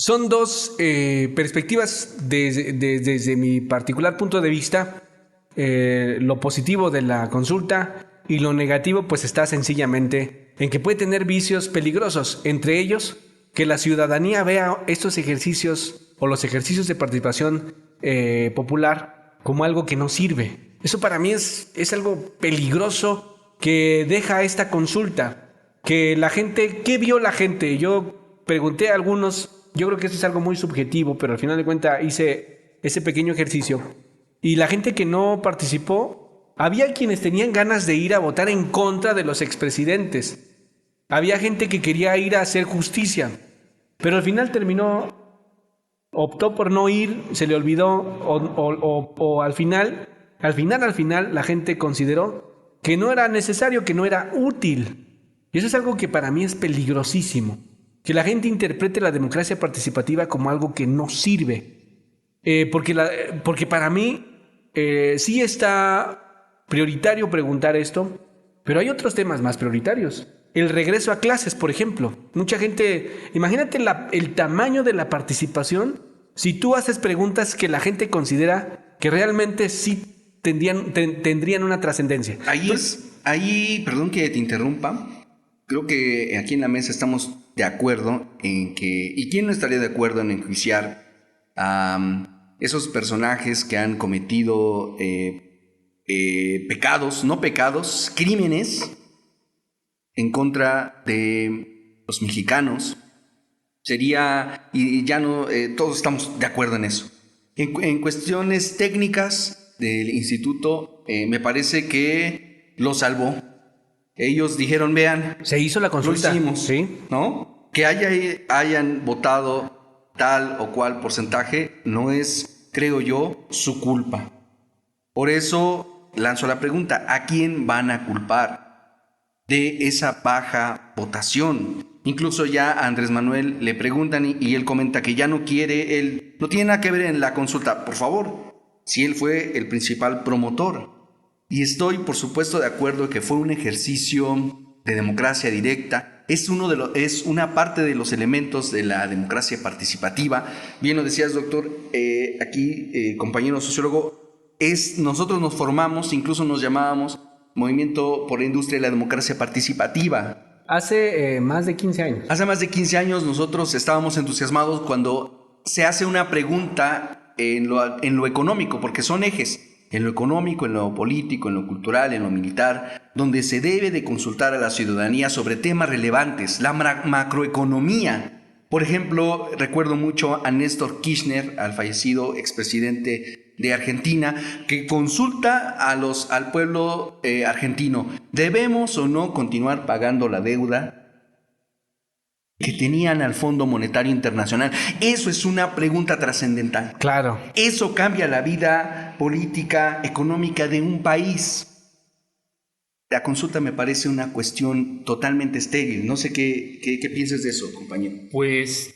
Son dos perspectivas desde mi particular punto de vista. Lo positivo de la consulta y lo negativo pues está sencillamente en que puede tener vicios peligrosos, entre ellos que la ciudadanía vea estos ejercicios o los ejercicios de participación popular como algo que no sirve. Eso para mí es algo peligroso que deja esta consulta. Que la gente, ¿qué vio la gente? Yo pregunté a algunos, yo creo que eso es algo muy subjetivo, pero al final de cuentas hice ese pequeño ejercicio. Y la gente que no participó, había quienes tenían ganas de ir a votar en contra de los expresidentes. Había gente que quería ir a hacer justicia, pero al final optó por no ir, se le olvidó, o al final, la gente consideró que no era necesario, que no era útil. Y eso es algo que para mí es peligrosísimo. Que la gente interprete la democracia participativa como algo que no sirve. Porque para mí sí está prioritario preguntar esto, pero hay otros temas más prioritarios. El regreso a clases, por ejemplo. Mucha gente, imagínate el tamaño de la participación si tú haces preguntas que la gente considera que realmente sí tendrían una trascendencia. Ahí, perdón que te interrumpa, creo que aquí en la mesa estamos de acuerdo en que, ¿y quién no estaría de acuerdo en enjuiciar a esos personajes que han cometido pecados, no pecados, crímenes en contra de los mexicanos? Sería, y ya no, todos estamos de acuerdo en eso. En cuestiones técnicas del instituto, me parece que lo salvó. Ellos dijeron, vean, se hizo la consulta, lo hicimos, ¿sí? ¿no? Que hayan votado tal o cual porcentaje no es, creo yo, su culpa. Por eso lanzo la pregunta, ¿a quién van a culpar de esa baja votación? Incluso ya a Andrés Manuel le preguntan y él comenta que ya no quiere, él no tiene nada que ver en la consulta. Por favor, si él fue el principal promotor. Y estoy, por supuesto, de acuerdo que fue un ejercicio de democracia directa. Es una parte de los elementos de la democracia participativa. Bien lo decías, doctor, aquí, compañero sociólogo, nosotros nos formamos, incluso nos llamábamos Movimiento por la Industria de la Democracia Participativa. Hace más de 15 años. Hace más de 15 años nosotros estábamos entusiasmados cuando se hace una pregunta en lo económico, porque son ejes. En lo económico, en lo político, en lo cultural, en lo militar, donde se debe de consultar a la ciudadanía sobre temas relevantes, la macroeconomía. Por ejemplo, recuerdo mucho a Néstor Kirchner, al fallecido expresidente de Argentina, que consulta al pueblo argentino, ¿debemos o no continuar pagando la deuda que tenían al Fondo Monetario Internacional? Eso es una pregunta trascendental. Claro. Eso cambia la vida política, económica de un país. La consulta me parece una cuestión totalmente estéril. No sé qué piensas de eso, compañero. Pues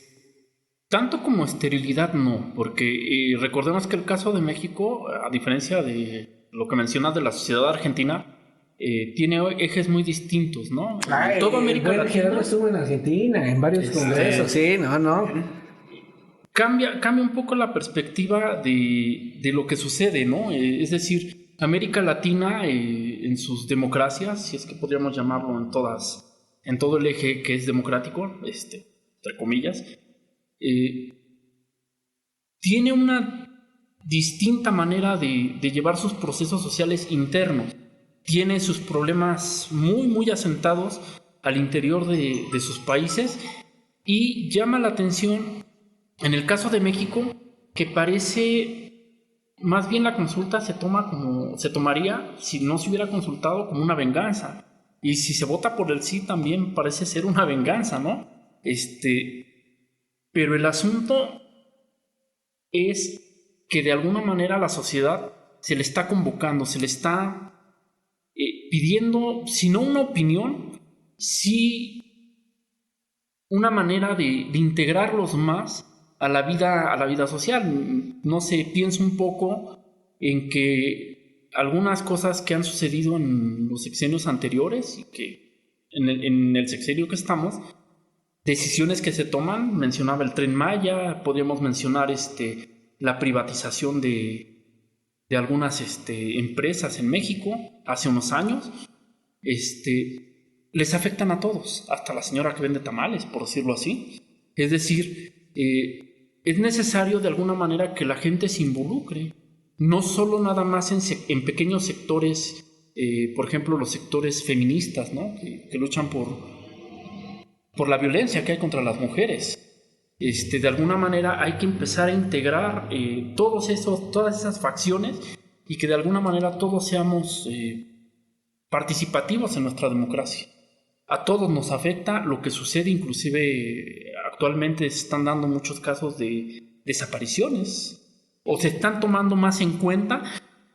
tanto como esterilidad no, porque recordemos que el caso de México, a diferencia de lo que mencionas de la sociedad argentina, tiene ejes muy distintos, ¿no? En toda América Latina. Gerardo estuvo en Argentina, en varios congresos, sí, no. Cambia un poco la perspectiva de lo que sucede, ¿no? Es decir, América Latina, en sus democracias, si es que podríamos llamarlo en todo el eje que es democrático, entre comillas, tiene una distinta manera de llevar sus procesos sociales internos. Tiene sus problemas muy, muy asentados al interior de sus países y llama la atención, en el caso de México, que parece, más bien la consulta se tomaría, si no se hubiera consultado, como una venganza. Y si se vota por el sí, también parece ser una venganza, ¿no? Pero el asunto es que de alguna manera a la sociedad se le está convocando, se le está pidiendo, si no una opinión, sí una manera de integrarlos más a la vida social. No sé, pienso un poco en que algunas cosas que han sucedido en los sexenios anteriores y que en el sexenio que estamos, decisiones que se toman. Mencionaba el Tren Maya, podríamos mencionar la privatización de algunas empresas en México hace unos años. Les afectan a todos, hasta la señora que vende tamales, por decirlo así. Es decir, es necesario de alguna manera que la gente se involucre, no solo nada más en pequeños sectores, por ejemplo los sectores feministas, ¿no? que luchan por la violencia que hay contra las mujeres. De alguna manera hay que empezar a integrar todas esas facciones y que de alguna manera todos seamos participativos en nuestra democracia. A todos nos afecta lo que sucede, inclusive actualmente se están dando muchos casos de desapariciones o se están tomando más en cuenta,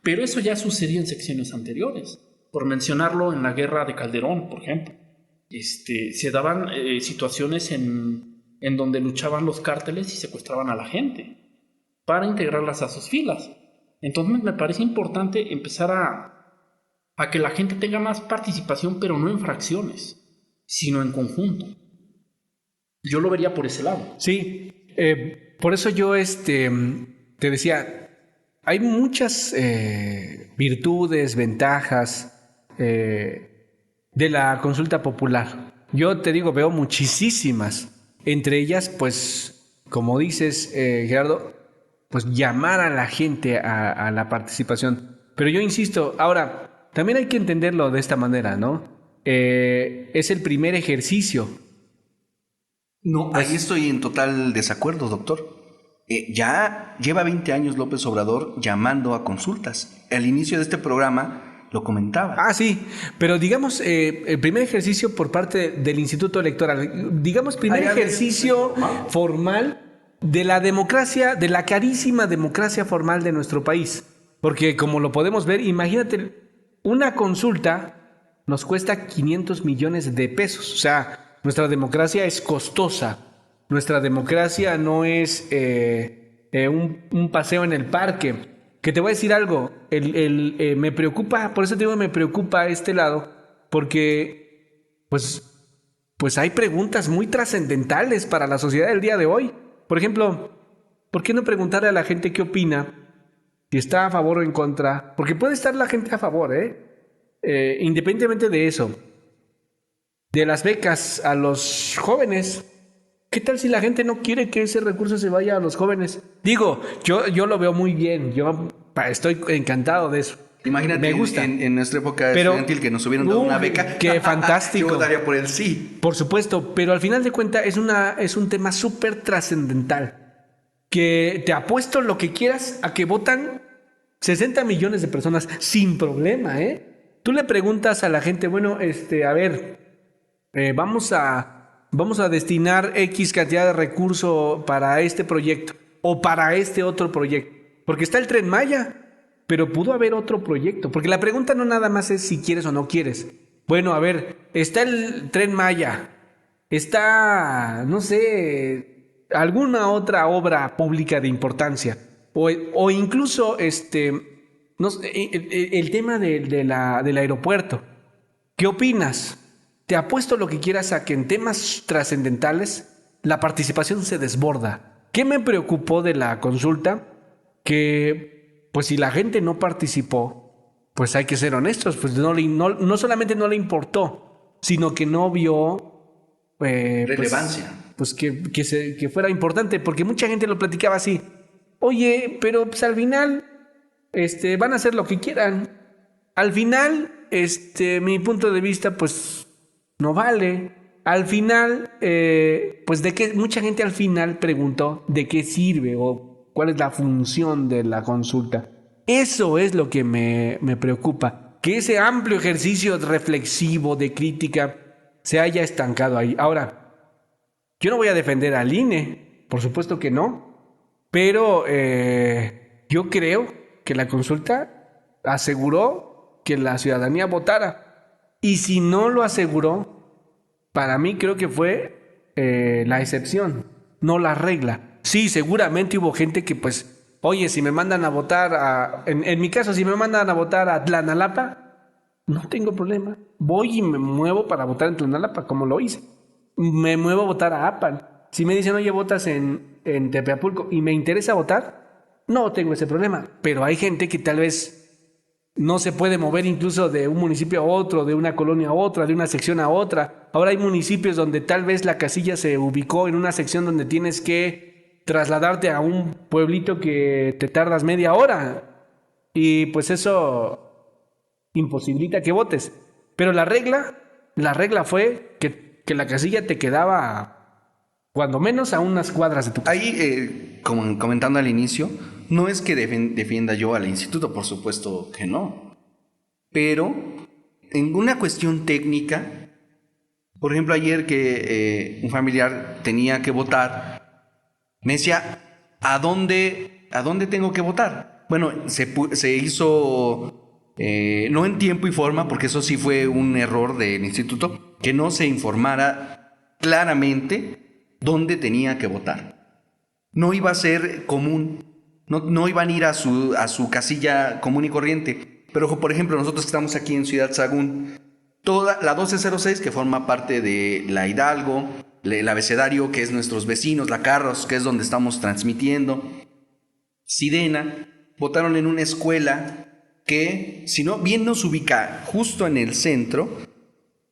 pero eso ya sucedió en sexenios anteriores. Por mencionarlo, en la guerra de Calderón, por ejemplo, se daban situaciones en donde luchaban los cárteles y secuestraban a la gente para integrarlas a sus filas. Entonces me parece importante empezar a que la gente tenga más participación, pero no en fracciones, sino en conjunto. Yo lo vería por ese lado. Sí, por eso yo te decía, hay muchas virtudes, ventajas de la consulta popular. Yo te digo, veo muchísimas. Entre ellas, pues, como dices, Gerardo, pues llamar a la gente a la participación. Pero yo insisto, ahora, también hay que entenderlo de esta manera, ¿no? Es el primer ejercicio. No, ahí estoy en total desacuerdo, doctor. Ya lleva 20 años López Obrador llamando a consultas. Al inicio de este programa lo comentaba. Ah, sí, pero digamos, el primer ejercicio por parte del Instituto Electoral, digamos, primer ejercicio formal de la democracia, de la carísima democracia formal de nuestro país. Porque como lo podemos ver, imagínate, una consulta nos cuesta 500 millones de pesos. O sea, nuestra democracia es costosa. Nuestra democracia no es un paseo en el parque. Que te voy a decir algo, me preocupa, por eso te digo, me preocupa este lado, porque pues hay preguntas muy trascendentales para la sociedad del día de hoy. Por ejemplo, ¿por qué no preguntarle a la gente qué opina? Si está a favor o en contra. Porque puede estar la gente a favor, independientemente de eso. De las becas a los jóvenes. ¿Qué tal si la gente no quiere que ese recurso se vaya a los jóvenes? Digo, yo lo veo muy bien. Yo estoy encantado de eso. Imagínate, me gusta. En nuestra época estudiantil que nos hubieran dado una beca. ¡Qué fantástico! Yo votaría por el sí. Por supuesto, pero al final de cuentas es un tema súper trascendental. Que te apuesto lo que quieras a que votan 60 millones de personas sin problema, ¿eh? Tú le preguntas a la gente, bueno, a ver, vamos a destinar X cantidad de recursos para este proyecto o para este otro proyecto. Porque está el Tren Maya, pero pudo haber otro proyecto. Porque la pregunta no nada más es si quieres o no quieres. Bueno, a ver, está el Tren Maya, está, no sé, alguna otra obra pública de importancia. O incluso no sé, el tema del aeropuerto. ¿Qué opinas? Te apuesto lo que quieras a que en temas trascendentales la participación se desborda. ¿Qué me preocupó de la consulta? Que pues si la gente no participó, pues hay que ser honestos, pues no solamente no le importó, sino que no vio relevancia. Pues que fuera importante, porque mucha gente lo platicaba así. Oye, pero pues al final van a hacer lo que quieran. Al final, mi punto de vista, pues no vale. Al final, pues mucha gente al final preguntó de qué sirve o cuál es la función de la consulta. Eso es lo que me preocupa, que ese amplio ejercicio reflexivo de crítica se haya estancado ahí. Ahora, yo no voy a defender al INE, por supuesto que no, pero yo creo que la consulta aseguró que la ciudadanía votara. Y si no lo aseguró, para mí creo que fue la excepción, no la regla. Sí, seguramente hubo gente que pues, oye, si me mandan a votar, en mi caso, si me mandan a votar a Tlanalapa, no tengo problema. Voy y me muevo para votar en Tlanalapa, como lo hice. me muevo a votar a Apan. Si me dicen, oye, votas en Tepeapulco y me interesa votar, no tengo ese problema. Pero hay gente que tal vez no se puede mover incluso de un municipio a otro, de una colonia a otra, de una sección a otra. Ahora hay municipios donde tal vez la casilla se ubicó en una sección donde tienes que trasladarte a un pueblito que te tardas media hora. Y pues eso imposibilita que votes. Pero la regla fue que la casilla te quedaba cuando menos a unas cuadras de tu casa. Ahí, como comentando al inicio, no es que defienda yo al instituto, por supuesto que no. Pero en una cuestión técnica, por ejemplo, ayer que un familiar tenía que votar, me decía, ¿a dónde tengo que votar? Bueno, se hizo, no en tiempo y forma, porque eso sí fue un error del instituto, que no se informara claramente dónde tenía que votar. No iba a ser común, no iban a ir a su casilla común y corriente. Pero, por ejemplo, nosotros que estamos aquí en Ciudad Sagún, toda la 1206, que forma parte de la Hidalgo, el abecedario, que es nuestros vecinos, la Carros, que es donde estamos transmitiendo, Sidena, votaron en una escuela que, si no bien nos ubica justo en el centro,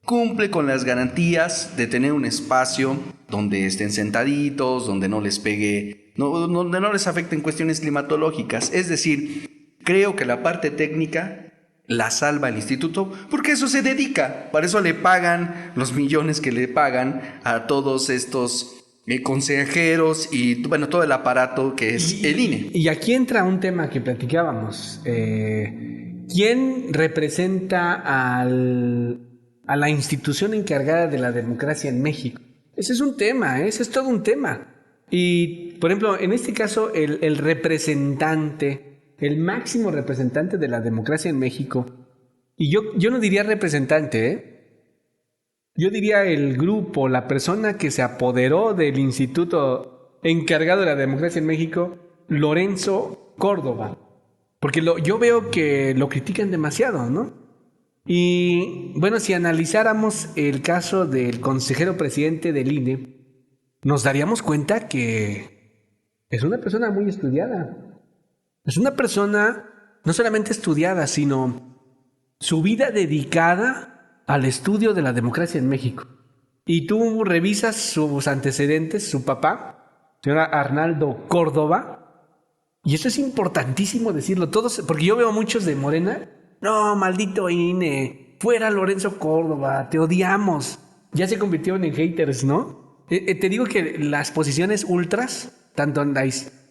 cumple con las garantías de tener un espacio donde estén sentaditos, donde no les pegue, donde no les afecten cuestiones climatológicas. Es decir, creo que la parte técnica la salva el instituto, porque eso se dedica, para eso le pagan los millones que le pagan a todos estos consejeros y bueno, todo el aparato que es el INE. Y aquí entra un tema que platicábamos. ¿Quién representa a la institución encargada de la democracia en México? Ese es un tema, ese es todo un tema. Y, por ejemplo, en este caso, el representante, el máximo representante de la democracia en México, y yo no diría representante, yo diría el grupo, la persona que se apoderó del instituto encargado de la democracia en México, Lorenzo Córdoba. Porque yo veo que lo critican demasiado, ¿no? Y bueno, si analizáramos el caso del consejero presidente del INE, nos daríamos cuenta que es una persona muy estudiada. Es una persona no solamente estudiada, sino su vida dedicada al estudio de la democracia en México. Y tú revisas sus antecedentes, su papá, señor Arnaldo Córdoba, y esto es importantísimo decirlo, todos, porque yo veo muchos de Morena. No, maldito INE, fuera Lorenzo Córdoba, te odiamos. Ya se convirtieron en haters, ¿no? Te digo que las posiciones ultras, tanto en la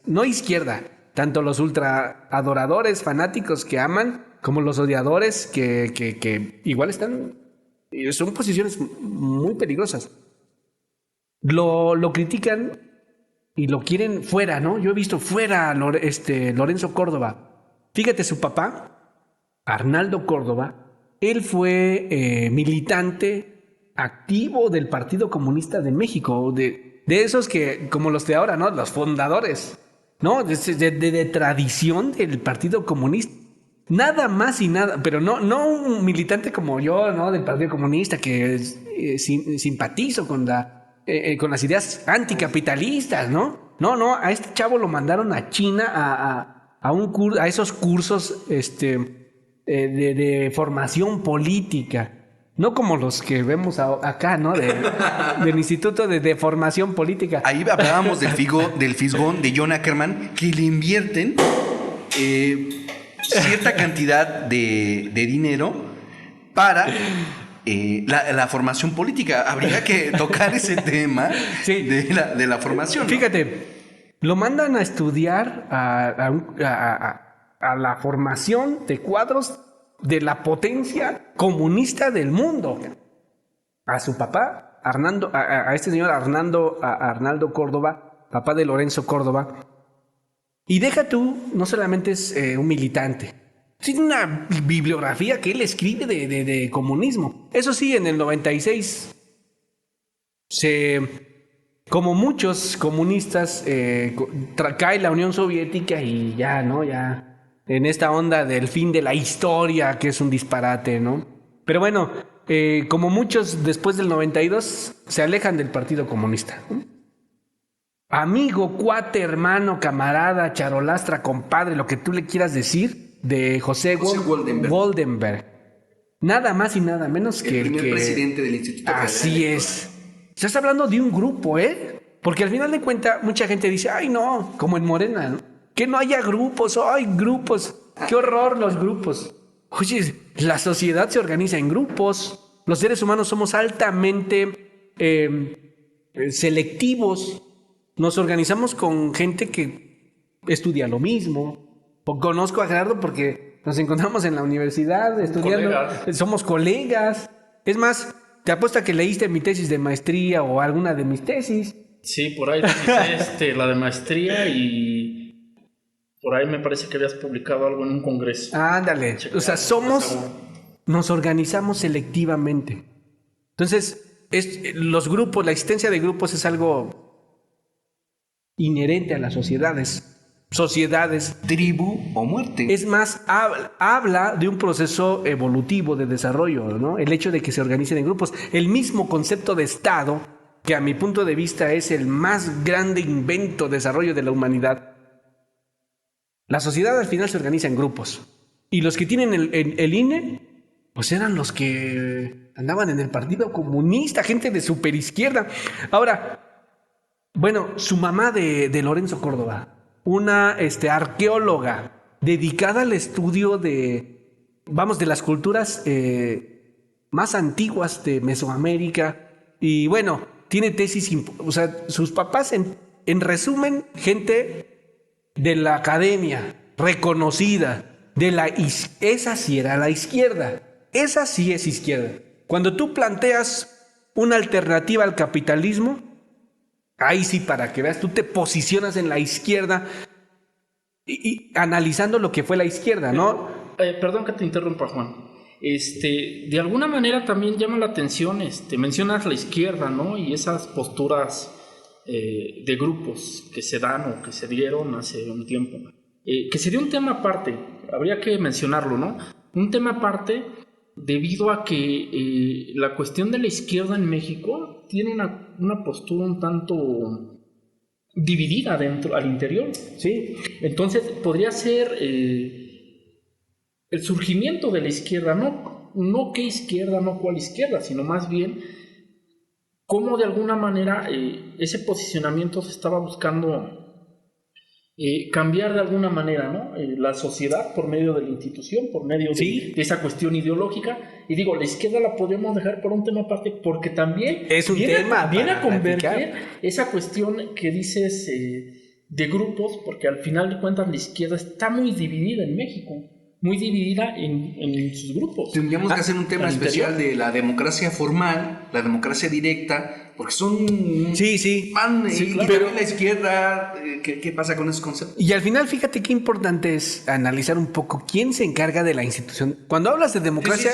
no izquierda, tanto los ultra adoradores, fanáticos que aman, como los odiadores que igual son posiciones muy peligrosas. Lo critican y lo quieren fuera, ¿no? Yo he visto fuera Lorenzo Córdoba. Fíjate, su papá, Arnaldo Córdoba, él fue militante activo del Partido Comunista de México, de esos que, como los de ahora, ¿no? Los fundadores, ¿no? De tradición del Partido Comunista. Nada más y nada, pero no un militante como yo, ¿no? Del Partido Comunista, que simpatizo con las ideas anticapitalistas, ¿no? No, a este chavo lo mandaron a China a esos cursos, de formación política, no como los que vemos acá, ¿no? Del Instituto de Formación Política. Ahí hablábamos del fisgón de John Ackerman, que le invierten cierta cantidad de dinero para la formación política. Habría que tocar ese tema, sí, de la formación, ¿no? Fíjate, lo mandan a estudiar a la formación de cuadros de la potencia comunista del mundo. A su papá, a este señor Arnaldo Córdoba, papá de Lorenzo Córdoba. Y deja tú, no solamente es un militante, tiene una bibliografía que él escribe de comunismo. Eso sí, en el 96, como muchos comunistas, cae la Unión Soviética y ya, ¿no? Ya en esta onda del fin de la historia, que es un disparate, ¿no? Pero bueno, como muchos después del 92, se alejan del Partido Comunista. Amigo, cuate, hermano, camarada, charolastra, compadre, lo que tú le quieras decir, de José Goldenberg. Nada más y nada menos que el primer presidente del Instituto Federal Así es. Estás hablando de un grupo, Porque al final de cuentas, mucha gente dice, ay, no, como en Morena, ¿no? Que no haya grupos, ay, grupos. Qué horror los grupos. Oye, la sociedad se organiza en grupos. Los seres humanos somos altamente selectivos. Nos organizamos con gente que estudia lo mismo. Conozco a Gerardo porque nos encontramos en la universidad estudiando. Somos colegas. Es más, te apuesto a que leíste mi tesis de maestría o alguna de mis tesis. Sí, por ahí hice la de maestría y por ahí me parece que habías publicado algo en un congreso. Ándale. O sea, nos organizamos selectivamente. Entonces, los grupos, la existencia de grupos es algo inherente a las sociedades. Tribu o muerte. Es más, habla de un proceso evolutivo de desarrollo, ¿no? El hecho de que se organicen en grupos. El mismo concepto de Estado, que a mi punto de vista es el más grande invento, desarrollo de la humanidad. La sociedad al final se organiza en grupos. Y los que tienen el INE, pues eran los que andaban en el Partido Comunista, gente de superizquierda. Ahora, bueno, su mamá de Lorenzo Córdoba, una arqueóloga dedicada al estudio de las culturas más antiguas de Mesoamérica. Y bueno, tiene tesis, o sea, sus papás, en resumen, gente de la academia, reconocida, esa sí era la izquierda, esa sí es izquierda. Cuando tú planteas una alternativa al capitalismo, ahí sí, para que veas, tú te posicionas en la izquierda y analizando lo que fue la izquierda, ¿no? Perdón que te interrumpa, Juan. De alguna manera también llama la atención, mencionas la izquierda, ¿no? Y esas posturas de grupos que se dan o que se dieron hace un tiempo. Que sería un tema aparte, habría que mencionarlo, ¿no? Un tema aparte debido a que la cuestión de la izquierda en México tiene una postura un tanto dividida al interior. Sí. Entonces podría ser el surgimiento de la izquierda, no qué izquierda, no cuál izquierda, sino más bien cómo de alguna manera ese posicionamiento se estaba buscando cambiar de alguna manera, ¿no? La sociedad por medio de la institución, por medio de esa cuestión ideológica. Y digo, la izquierda la podemos dejar por un tema aparte, porque también es un tema viene a converger esa cuestión que dices de grupos, porque al final de cuentas la izquierda está muy dividida en México, muy dividida en sus grupos. Tendríamos que hacer un tema especial de la democracia formal, la democracia directa, porque son... Sí. Y también la izquierda, ¿qué pasa con esos conceptos? Y al final, fíjate qué importante es analizar un poco quién se encarga de la institución. Cuando hablas de democracia,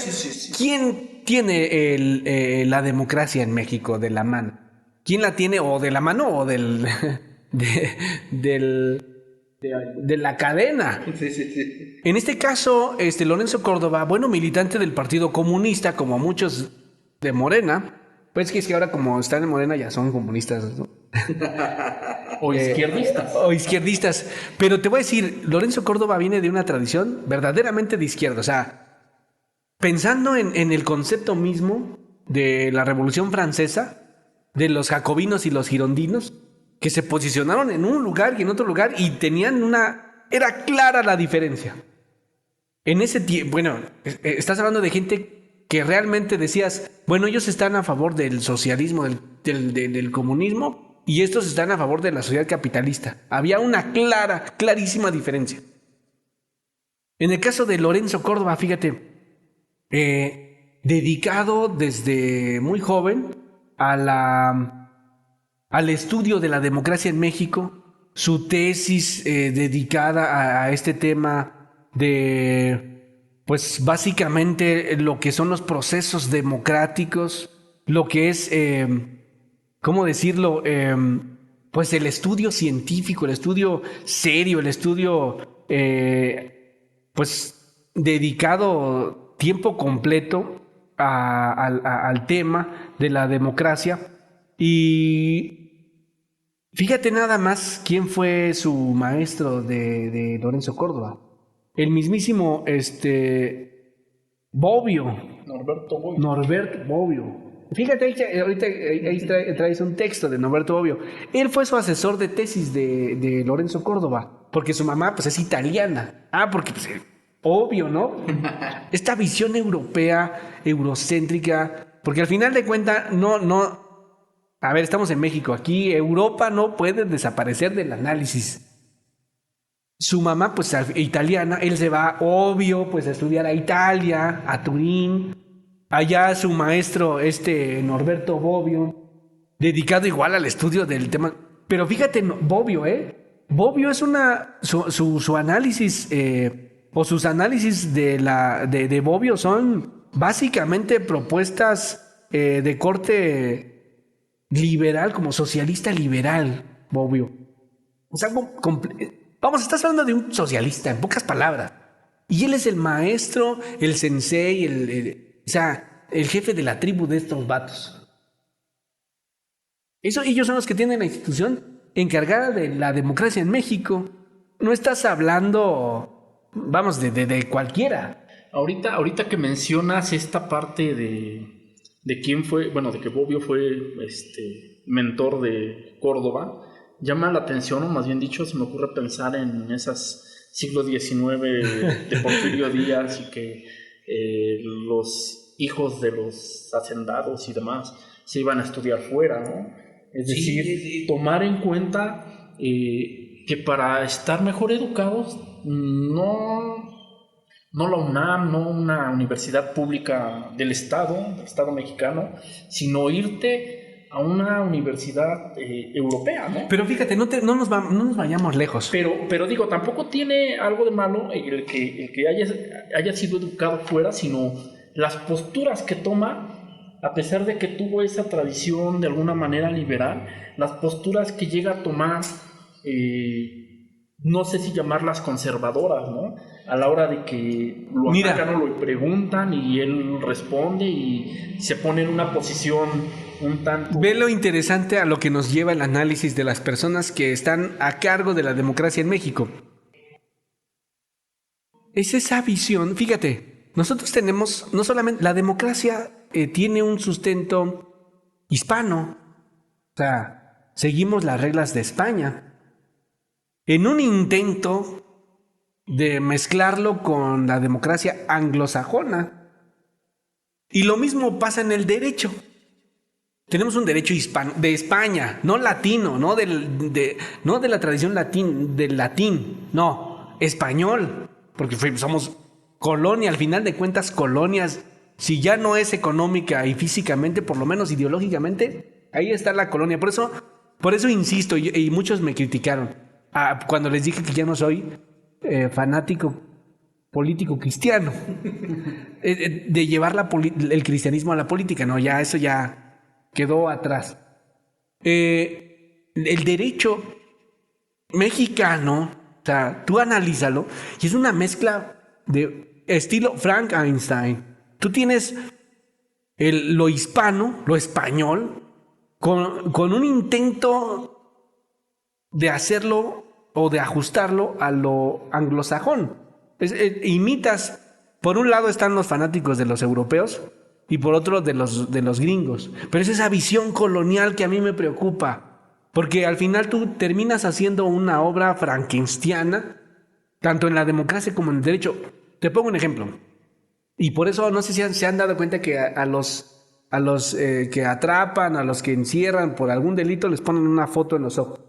¿quién tiene la democracia en México de la mano? ¿Quién la tiene o de la mano o de la cadena? Sí. En este caso, Lorenzo Córdoba, bueno, militante del Partido Comunista, como muchos de Morena, pues es que ahora como están en Morena ya son comunistas, ¿no? O izquierdistas. O izquierdistas. Pero te voy a decir, Lorenzo Córdoba viene de una tradición verdaderamente de izquierda. O sea, pensando en el concepto mismo de la Revolución Francesa, de los jacobinos y los girondinos, que se posicionaron en un lugar y en otro lugar y tenían era clara la diferencia. En ese tiempo, bueno, estás hablando de gente que realmente decías, bueno, ellos están a favor del socialismo, del comunismo, y estos están a favor de la sociedad capitalista. Había una clarísima diferencia. En el caso de Lorenzo Córdoba, fíjate, dedicado desde muy joven al estudio de la democracia en México, su tesis dedicada a este tema de... pues básicamente lo que son los procesos democráticos, lo que es, ¿cómo decirlo? Pues el estudio científico, el estudio serio, el estudio, pues dedicado tiempo completo al tema de la democracia. Y fíjate nada más quién fue su maestro de Lorenzo Córdoba. El mismísimo Bobbio. Norberto Bobbio. Fíjate, ahorita ahí traes un texto de Norberto Bobbio. Él fue su asesor de tesis de Lorenzo Córdoba, porque su mamá pues es italiana. Porque pues obvio, ¿no? Esta visión europea, eurocéntrica, porque al final de cuentas no. A ver, estamos en México. Aquí Europa no puede desaparecer del análisis. Su mamá, pues italiana, él se va, obvio, pues a estudiar a Italia, a Turín. Allá su maestro, Norberto Bobbio, dedicado igual al estudio del tema. Pero fíjate, Bobbio, Bobbio es su análisis, o sus análisis de Bobbio son básicamente propuestas de corte liberal, como socialista liberal, Bobbio. O sea, vamos, estás hablando de un socialista, en pocas palabras. Y él es el maestro, el sensei, o sea, el jefe de la tribu de estos vatos. Ellos son los que tienen la institución encargada de la democracia en México. No estás hablando, vamos, de cualquiera. Ahorita que mencionas esta parte de quién fue, bueno, de que Bobbio fue mentor de Córdoba, llama la atención, o más bien dicho, se me ocurre pensar en esas siglo XIX de Porfirio Díaz y que los hijos de los hacendados y demás se iban a estudiar fuera, ¿no? Es decir, tomar en cuenta que para estar mejor educados, no la UNAM, no una universidad pública del Estado mexicano, sino irte a una universidad europea, ¿no? Pero fíjate, no nos vayamos lejos. Pero digo, tampoco tiene algo de malo el que haya sido educado fuera, sino las posturas que toma, a pesar de que tuvo esa tradición de alguna manera liberal, las posturas que llega a tomar, no sé si llamarlas conservadoras, ¿no? A la hora de que lo atacan o lo preguntan y él responde y se pone en una posición un tanto... Ve lo interesante a lo que nos lleva el análisis de las personas que están a cargo de la democracia en México. Es esa visión, fíjate, nosotros tenemos, no solamente, la democracia tiene un sustento hispano, o sea, seguimos las reglas de España. En un intento de mezclarlo con la democracia anglosajona. Y lo mismo pasa en el derecho. Tenemos un derecho hispano, de España, no latino, no de la tradición del latín, no, español, porque somos colonia, al final de cuentas colonias, si ya no es económica y físicamente, por lo menos ideológicamente, ahí está la colonia. Por eso insisto, y muchos me criticaron cuando les dije que ya no soy fanático político cristiano, de llevar el cristianismo a la política. No, ya eso ya quedó atrás. El derecho mexicano, o sea, tú analízalo, y es una mezcla de estilo Frankenstein. Tú tienes lo hispano, lo español, con un intento de hacerlo o de ajustarlo a lo anglosajón. Imitas, por un lado están los fanáticos de los europeos y por otro de los gringos. Pero es esa visión colonial que a mí me preocupa, porque al final tú terminas haciendo una obra frankensteana, tanto en la democracia como en el derecho. Te pongo un ejemplo, y por eso no sé si se han dado cuenta que a los que atrapan, a los que encierran por algún delito, les ponen una foto en los ojos.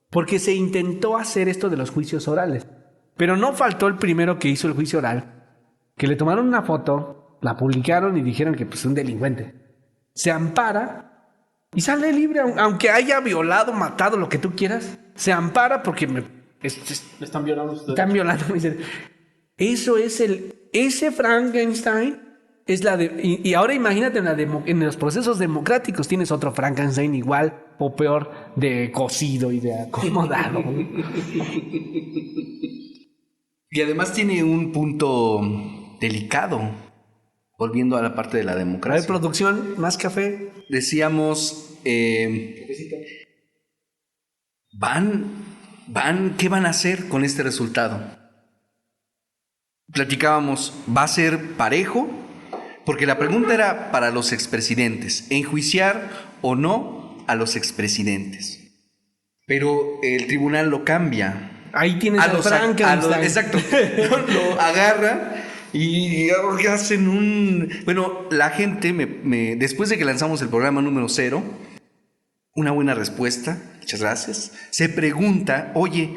Porque se intentó hacer esto de los juicios orales. Pero no faltó el primero que hizo el juicio oral, que le tomaron una foto, la publicaron y dijeron que pues es un delincuente. Se ampara y sale libre, aunque haya violado, matado, lo que tú quieras. Se ampara porque le están violando ustedes. Están violando. Eso es ese Frankenstein. Y ahora imagínate en los procesos democráticos tienes otro Frankenstein igual o peor, de cocido y de acomodado. Y además tiene un punto delicado. volviendo a la parte de la A ver, democracia. producción, más café. Decíamos, ¿qué van a hacer con este resultado? Platicábamos, ¿va a ser parejo? Porque la pregunta era para los expresidentes, enjuiciar o no a los expresidentes. Pero el tribunal lo cambia. Ahí tienes a Frankenstein. Exacto. Lo agarra y hacen un... Bueno, la gente, después de que lanzamos el programa número 0, una buena respuesta, muchas gracias, se pregunta, oye,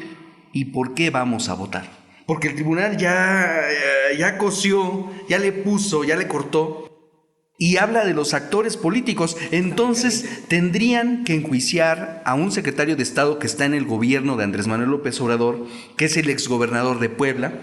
¿y por qué vamos a votar? Porque el tribunal ya cosió, ya le puso, ya le cortó, y habla de los actores políticos. Entonces tendrían que enjuiciar a un secretario de Estado que está en el gobierno de Andrés Manuel López Obrador, que es el exgobernador de Puebla,